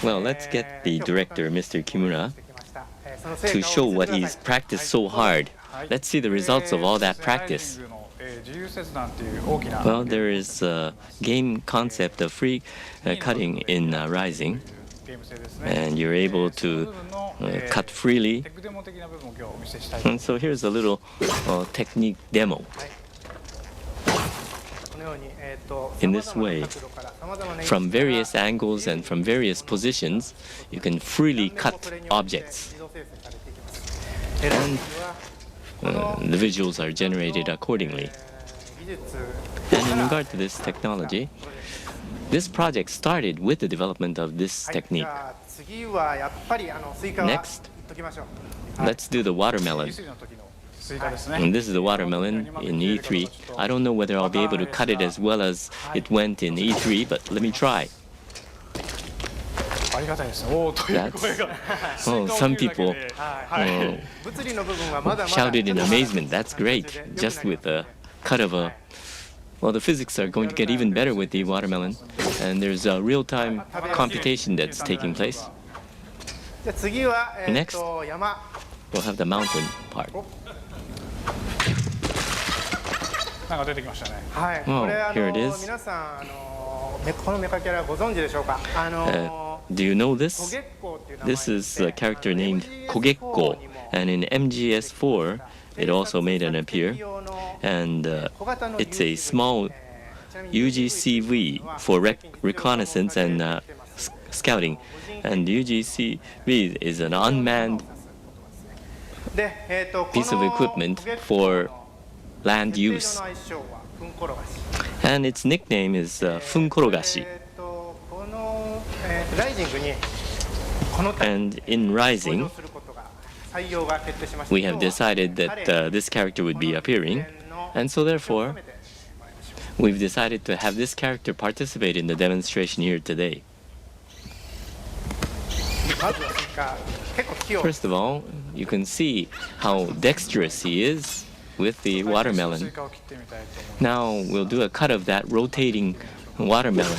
Well, let's get the director, Mr. Kimura, to show what he's practiced so hard. Let's see the results of all that practice. Well, there is a game concept of free cutting in Rising, and you're able to cut freely. And so here's a little technique demo. In this way, from various angles and from various positions, you can freely cut objects. And the visuals are generated accordingly. And in regard to this technology, this project started with the development of this technique. Next, let's do the watermelon. And this is the watermelon in E3. I don't know whether I'll be able to cut it as well as it went in E3, but let me try. Some people shouted in amazement. That's great. Just with a cut of a... Well, the physics are going to get even better with the watermelon. And there's a real-time computation that's taking place. Next, we'll have the mountain part. Oh, here it is. Do you know this? This is a character named Kogekko, and in MGS 4, it also made an appear. And it's a small UGCV for reconnaissance and scouting. And UGCV is an unmanned piece of equipment for land use. And its nickname is Funkorogashi. And in Rising, we have decided that this character would be appearing, and so therefore, we've decided to have this character participate in the demonstration here today. First of all, you can see how dexterous he is with the watermelon. Now we'll do a cut of that rotating watermelon.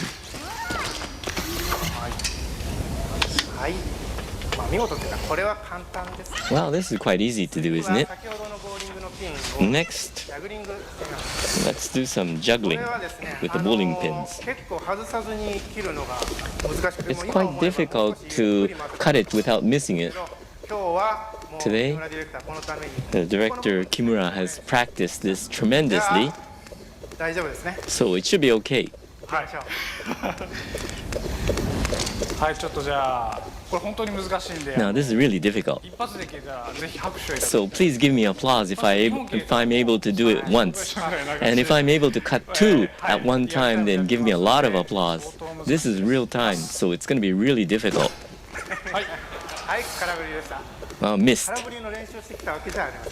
Well, this is quite easy to do, isn't it? Next, let's do some juggling with the bowling pins. It's quite difficult to cut it without missing it. Today, the director Kimura has practiced this tremendously, so it should be okay. Now this is really difficult, so please give me applause if I'm able to do it once, and if I'm able to cut two at one time, then give me a lot of applause. This is real time, so it's going to be really difficult. Missed.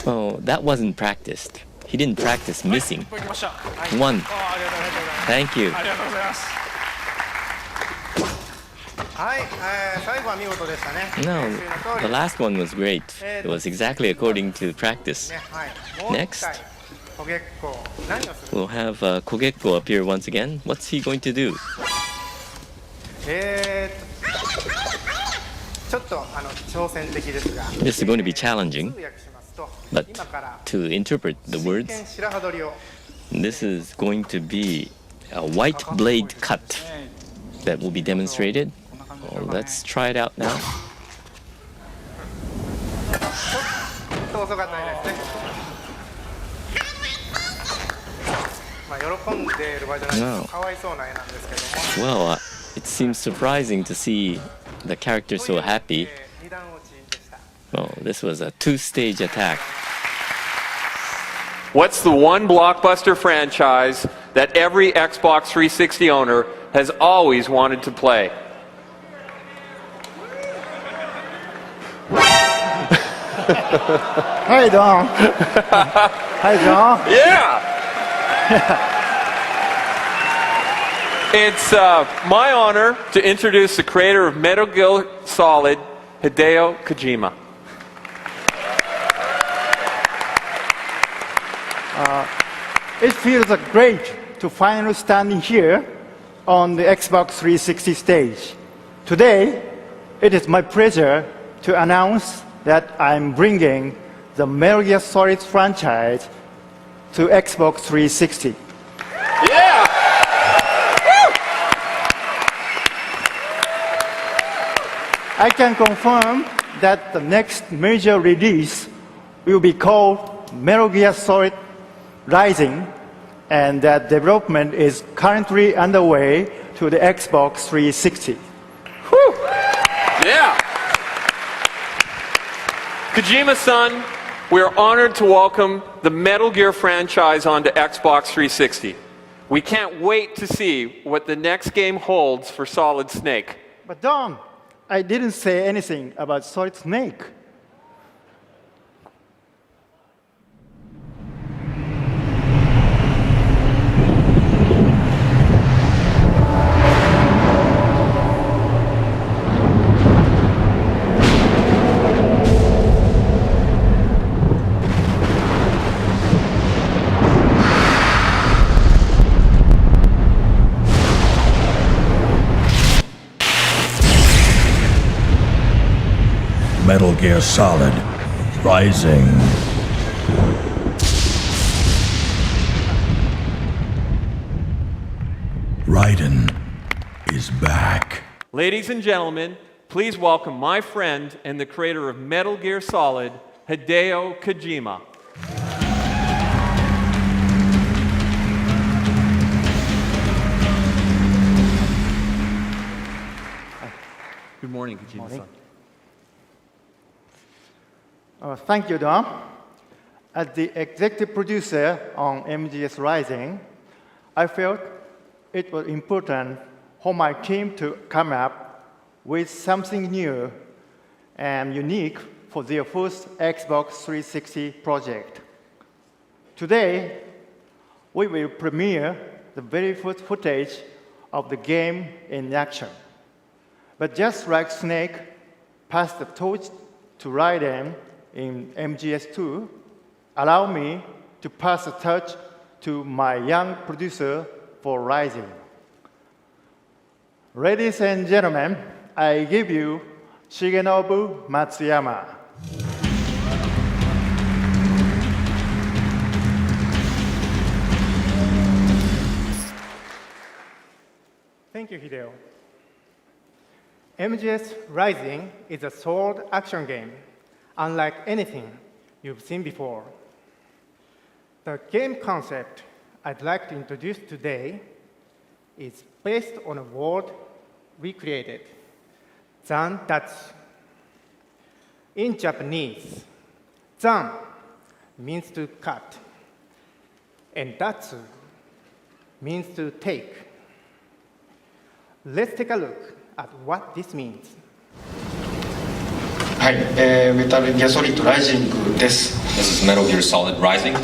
Oh, that wasn't practiced. He didn't practice missing. One. Thank you. No, the last one was great. It was exactly according to practice. Next, we'll have Kogekko appear once again. What's he going to do? This is going to be challenging, but to interpret the words, this is going to be a white blade cut that will be demonstrated. Well, let's try it out now. No. Well, it seems surprising to see the character so happy. Well, this was a two-stage attack. What's the one blockbuster franchise that every Xbox 360 owner has always wanted to play? Hi, Don. Hi, Don. Yeah! It's my honor to introduce the creator of Metal Gear Solid, Hideo Kojima. It feels great to finally standing here on the Xbox 360 stage. Today, It is my pleasure to announce that I'm bringing the Metal Gear Solid franchise to Xbox 360. Yeah! I can confirm that the next major release will be called Metal Gear Solid Rising, and that development is currently underway to the Xbox 360. Whew. Yeah! Kojima-san, we are honored to welcome the Metal Gear franchise onto Xbox 360. We can't wait to see what the next game holds for Solid Snake. But Don, I didn't say anything about Solid Snake. Metal Gear Solid Rising. Raiden is back. Ladies and gentlemen, please welcome my friend and the creator of Metal Gear Solid, Hideo Kojima. Good morning, Kojima-san. Thank you, Don. As the executive producer on MGS Rising, I felt it was important for my team to come up with something new and unique for their first Xbox 360 project. Today, we will premiere the very first footage of the game in action. But just like Snake passed the torch to Raiden in MGS2, allow me to pass the torch to my young producer for Rising. Ladies and gentlemen, I give you Shigenobu Matsuyama. Thank you, Hideo. MGS Rising is a sword action game, unlike anything you've seen before. The game concept I'd like to introduce today is based on a word we created, Zandatsu. In Japanese, Zan means to cut, and Datsu means to take. Let's take a look at what this means. はい、メタルギアソリッドライジングです。This is Metal Gear Solid Rising.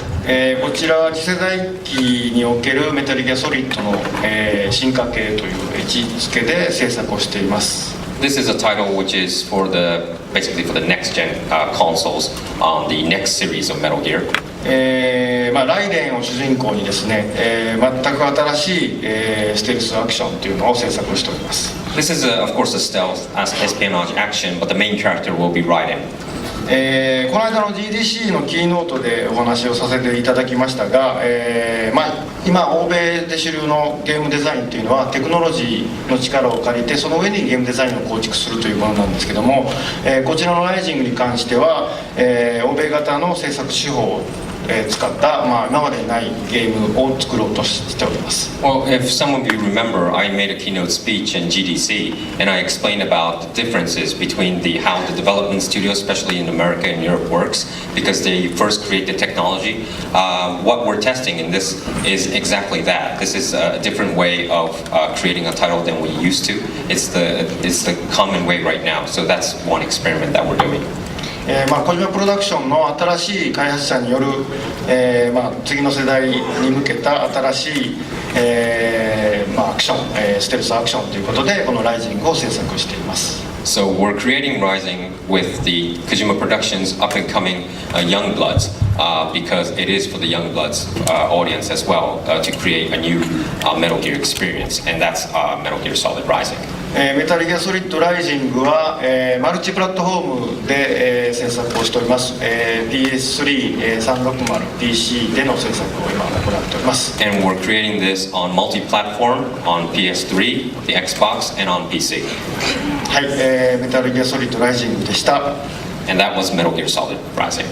こちらは次世代機におけるメタルギアソリッドの、進化系という位置づけで制作をしています。This is a title which is basically for the next gen consoles on the next series of Metal Gear. ライデンを主人公にですね、全く新しい、ステルスアクションというのを制作をしております。This is, of course, a stealth espionage action, but the main character will be Raiden. この間の GDC のキーノートでお話をさせていただきましたが、今欧米で主流のゲームデザインというのはテクノロジーの力を借りてその上にゲームデザインを構築するというものなんですけども、こちらのライジングに関しては、欧米型の制作手法を使った、今までにないゲームを作ろうとしております。Well, if some of you remember, I made a keynote speech in GDC, and I explained about the differences between how the development studio, especially in America and Europe, works, because they first create the technology. What we're testing in this is exactly that. This is a different way of creating a title than we used to. It's the common way right now. So that's one experiment that we're doing. 小島プロダクションの新しい開発者による、次の世代に向けた新しい、アクション、ステルスアクションということでこのライジングを制作しています。So we're creating Rising with the Kojima Productions up-and-coming young bloods because it is for the young bloods audience as well to create a new Metal Gear experience, and that's Metal Gear Solid Rising. メタルギアソリッドライジングは、マルチプラットフォームで、制作をしております。PS3、360、PC での制作を今行っております。And we're creating this on multi-platform, on PS3, the Xbox, and on PC. はい、メタルギアソリッドライジングでした。And that was Metal Gear Solid Rising.